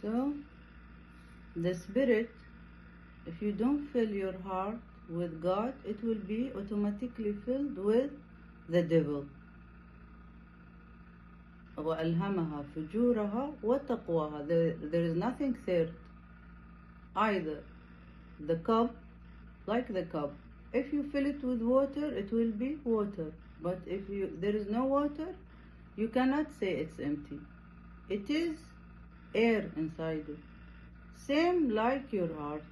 So the spirit, if you don't fill your heart with God, it will be automatically filled with the devil. وَأَلْهَمَهَا فُجُورَهَا وَتَقْوَاهَا. There is nothing third. Either the cup, like the cup, if you fill it with water, it will be water. But if there is no water, you cannot say it's empty. It is air inside it. Same like your heart.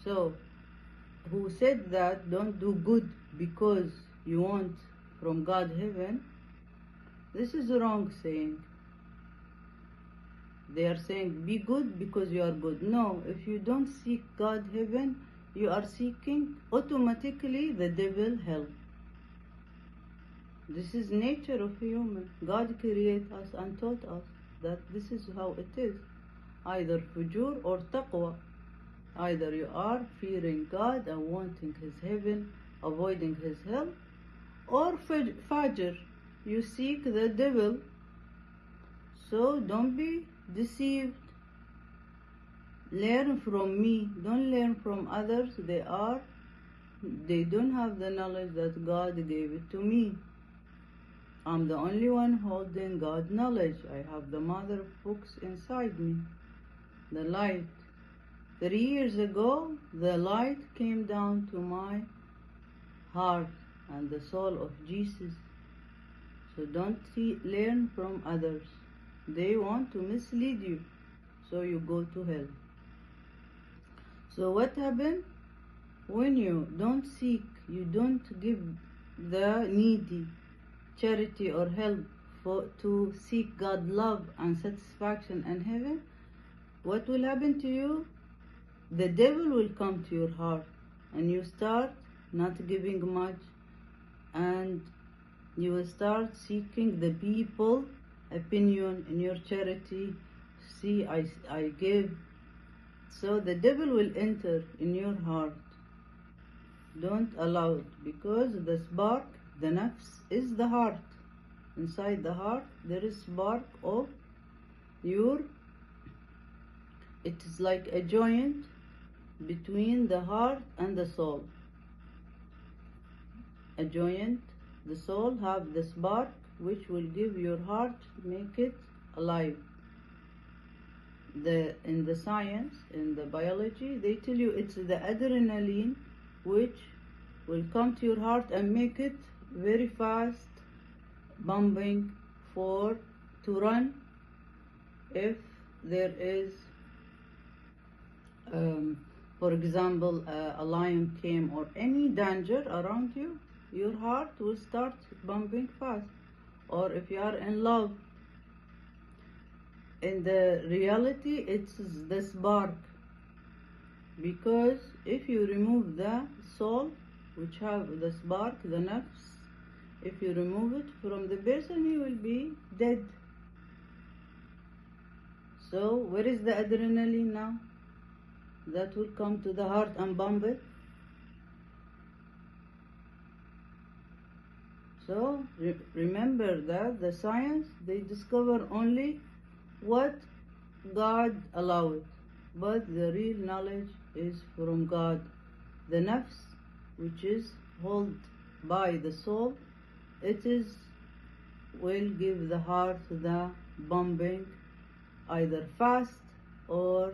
So, who said that don't do good because you want from God heaven, this is a wrong saying. They are saying be good because you are good. No, if you don't seek God heaven, you are seeking automatically the devil hell. This is nature of human. God created us and taught us that this is how it is. Either fujur or taqwa. Either you are fearing God and wanting His heaven, avoiding His hell, or fajr, you seek the devil. So don't be deceived. Learn from me. Don't learn from others. They don't have the knowledge that God gave it to me. I'm the only one holding God knowledge. I have the mother of books inside me. The light. 3 years ago, the light came down to my heart and the soul of Jesus. So don't learn from others. They want to mislead you, so you go to hell. So what happened? When you don't seek, you don't give the needy charity or help to seek God love and satisfaction and heaven, what will happen to you? The devil will come to your heart and you start not giving much, and you will start seeking the people opinion in your charity. See, I give. So the devil will enter in your heart. Don't allow it, because the spark, the nafs, is the heart. Inside the heart there is spark of it is like a joint between the heart and the soul. A joint, the soul have the spark which will give your heart, make it alive. In the science, in the biology, they tell you it's the adrenaline which will come to your heart and make it very fast pumping to run if there is, for example, a lion came or any danger around you, your heart will start pumping fast. Or if you are in love, in the reality it's the spark, because if you remove the soul which have the spark, the nafs, if you remove it from the person, he will be dead. So where is the adrenaline now that will come to the heart and pump it? So remember that the science, they discover only what God allowed, but the real knowledge is from God. The nafs, which is held by the soul, will give the heart the pumping either fast or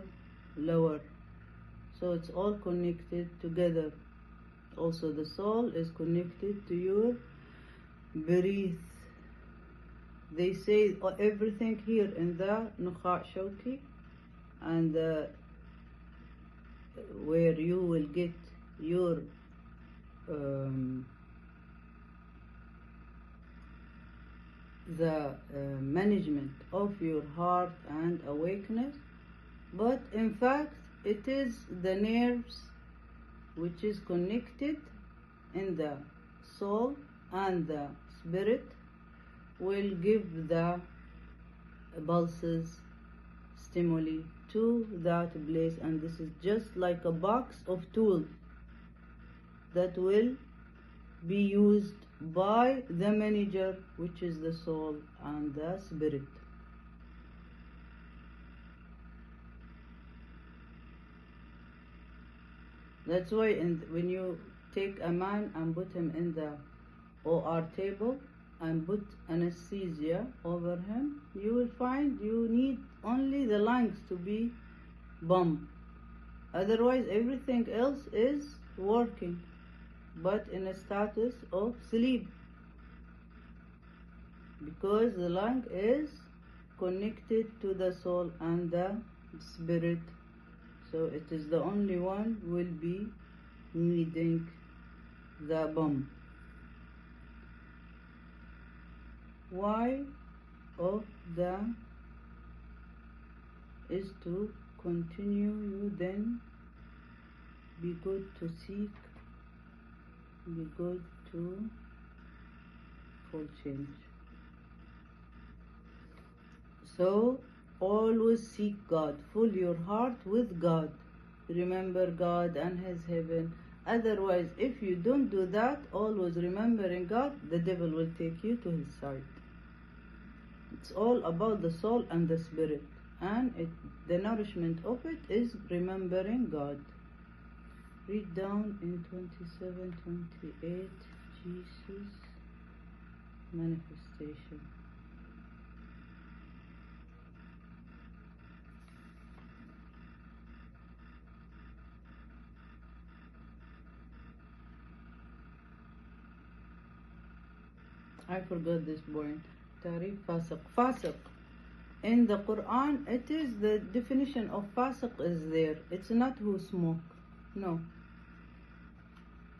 lower. So it's all connected together. Also the soul is connected to your breathe. They say everything here in the Nukha Shawki, and where you will get your management of your heart and awakeness, but in fact it is the nerves which is connected in the soul, and the spirit will give the pulses, stimuli to that place, and this is just like a box of tools that will be used by the manager, which is the soul and the spirit. That's why when you take a man and put him in the OR table and put anesthesia over him, you will find you need only the lungs to be pumped. Otherwise, everything else is working, but in a status of sleep, because the lung is connected to the soul and the spirit. So it is the only one will be needing the pump. Why of the is to continue you then be good to seek, be good to for change. So always seek God, fill your heart with God, remember God and His heaven. Otherwise, if you don't do that, always remembering God, the devil will take you to his side. It's all about the soul and the spirit, and the nourishment of it is remembering God. Read down in 27, 28, Jesus manifestation. I forgot this point. Tarif fasiq. Fasiq. In the Quran, it is the definition of fasiq is there. It's not who smoke. No.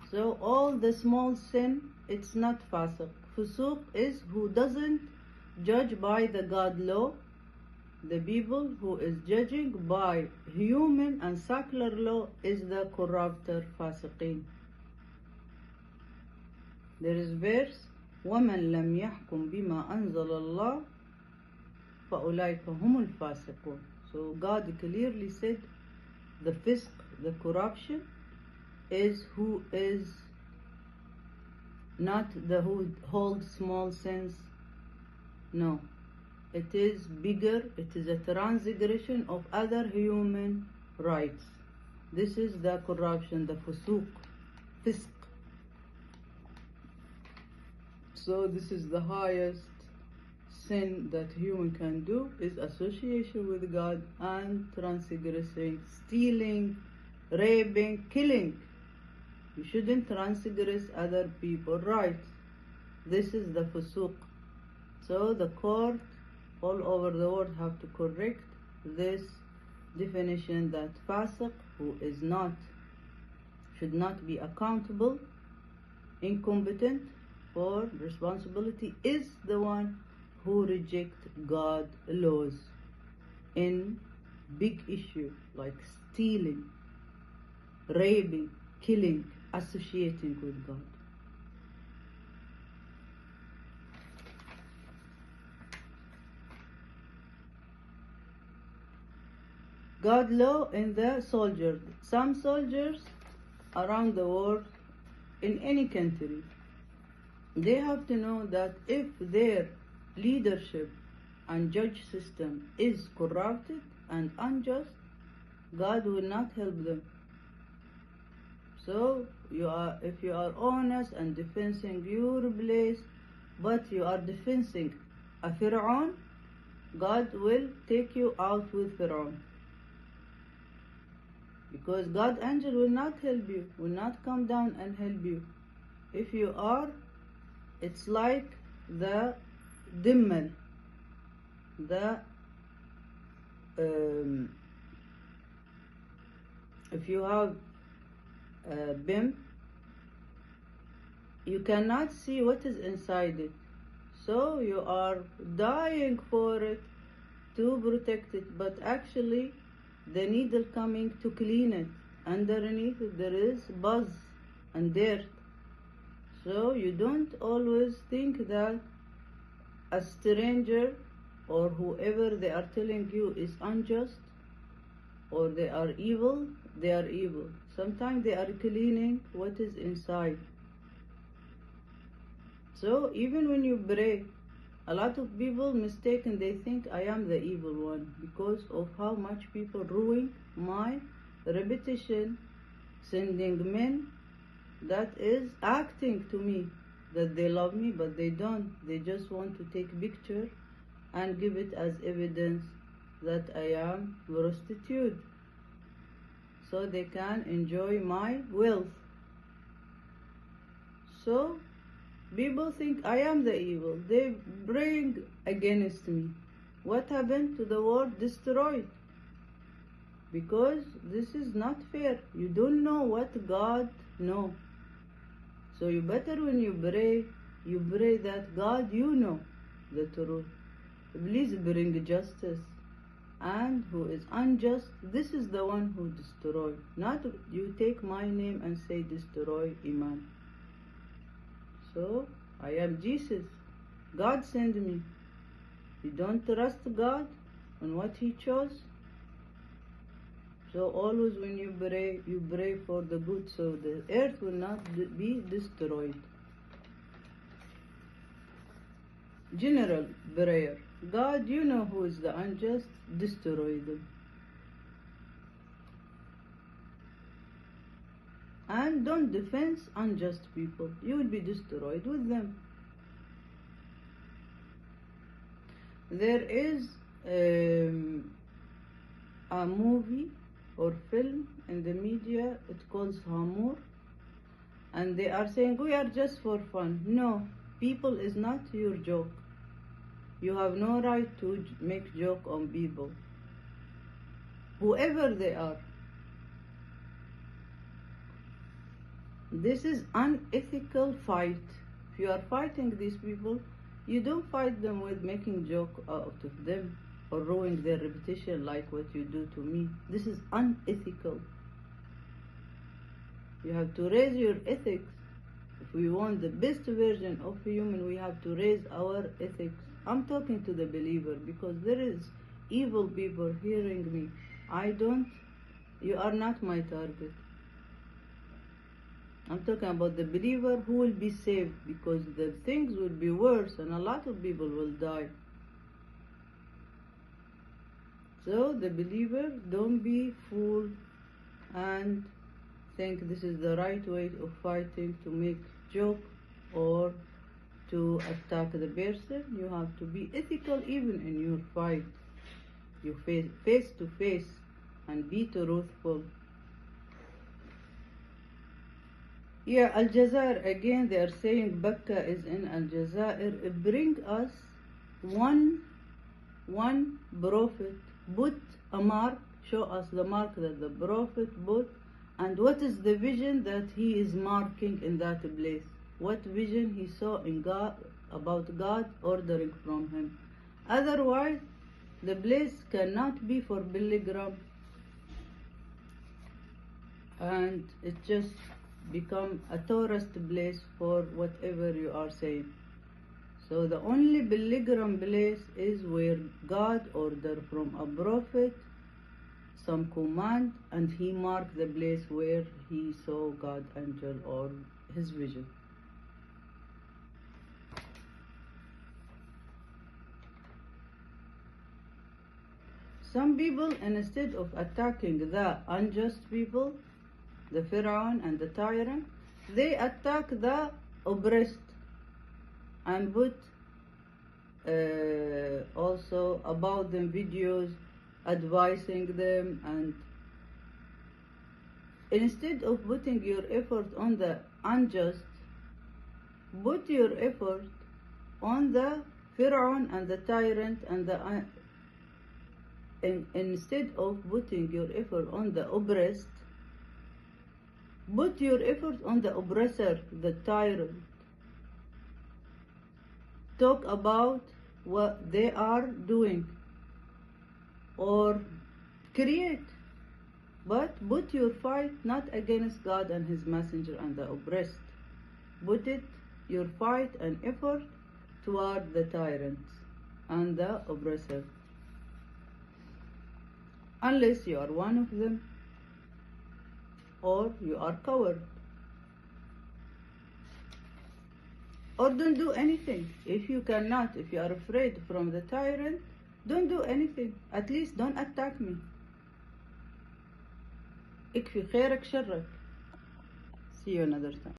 So all the small sin, it's not fasiq. Fusuq is who doesn't judge by the God law. The people who is judging by human and secular law is the corrupter, fasiqin. There is verse, وَمَنْ لَمْ يَحْكُمْ بِمَا أَنزَلَ اللَّهُ فَأُولَٰئِكَ هُمُ الْفَاسِقُونَ. So God clearly said the fisq, the corruption, is who is not the who holds small sins. No, it is bigger, it is a transgression of other human rights. This is the corruption, the fusuq, fisq. So this is the highest sin that human can do, is association with God and transgressing, stealing, raping, killing. You shouldn't transgress other people's rights. This is the fusuq. So the court all over the world have to correct this definition that fasiq, who is not, should not be accountable, incompetent for responsibility, is the one who reject God laws in big issue like stealing, raping, killing, associating with God. God law in the soldiers. Some soldiers around the world, in any country, they have to know that if their leadership and judge system is corrupted and unjust, God will not help them. So if you are honest and defending your place, but you are defending a pheron, God will take you out with pheron. Because God angel will not help you, will not come down and help you. If you are, it's like the dimmel, if you have a bim, you cannot see what is inside it. So you are dying for it to protect it, but actually the needle coming to clean it. Underneath there is buzz and dirt. So you don't always think that a stranger or whoever they are telling you is unjust or they are evil. They are evil. Sometimes they are cleaning what is inside. So even when you pray, a lot of people mistaken, they think I am the evil one because of how much people ruin my reputation sending men that is acting to me that they love me, but they don't. They just want to take picture and give it as evidence that I am prostitute, so they can enjoy my wealth. So people think I am the evil. They bring against me. What happened to the world? Destroyed. Because this is not fair. You don't know what God knows. So you better, when you pray that God, you know the truth. Please bring justice. And who is unjust, this is the one who destroy. Not you take my name and say destroy Iman. So I am Jesus. God sent me. You don't trust God on what He chose. So always when you pray for the good, so the earth will not be destroyed. General prayer. God, you know who is the unjust, destroy them. And don't defend unjust people. You will be destroyed with them. There is a movie or film in the media, it calls Hamur, and they are saying we are just for fun. No, people is not your joke. You have no right to make joke on people, whoever they are. This is unethical fight. If you are fighting these people, you don't fight them with making joke out of them or ruining their reputation like what you do to me. This is unethical. You have to raise your ethics. If we want the best version of a human, we have to raise our ethics. I'm talking to the believer because there is evil people hearing me. You are not my target. I'm talking about the believer who will be saved, because the things will be worse and a lot of people will die. So the believer, don't be fooled and think this is the right way of fighting, to make joke or to attack the person. You have to be ethical even in your fight. You face to face and be truthful. Yeah, Al-Jazair, again they are saying Bakka is in Al-Jazair. Bring us one prophet, put a mark, show us the mark that the prophet put, and what is the vision that he is marking in that place. What vision he saw in God, about God ordering from him. Otherwise, the place cannot be for pilgrim, and it just become a tourist place for whatever you are saying. So the only pilgrim place is where God ordered from a prophet some command, and he marked the place where he saw God angel or his vision. Some people, instead of attacking the unjust people, the pheron and the tyrant, they attack the oppressed and put also about them videos advising them, and instead of putting your effort on the unjust, put your effort on the pheron and the tyrant and the instead of putting your effort on the oppressed, put your effort on the oppressor, the tyrant. Talk about what they are doing or create, but put your fight not against God and His messenger and the oppressed. Put your fight and effort toward the tyrants and the oppressor. Unless you are one of them, or you are coward, or don't do anything. If you cannot, if you are afraid from the tyrant, don't do anything. At least don't attack me. اكفي خيرك شرك. See you another time.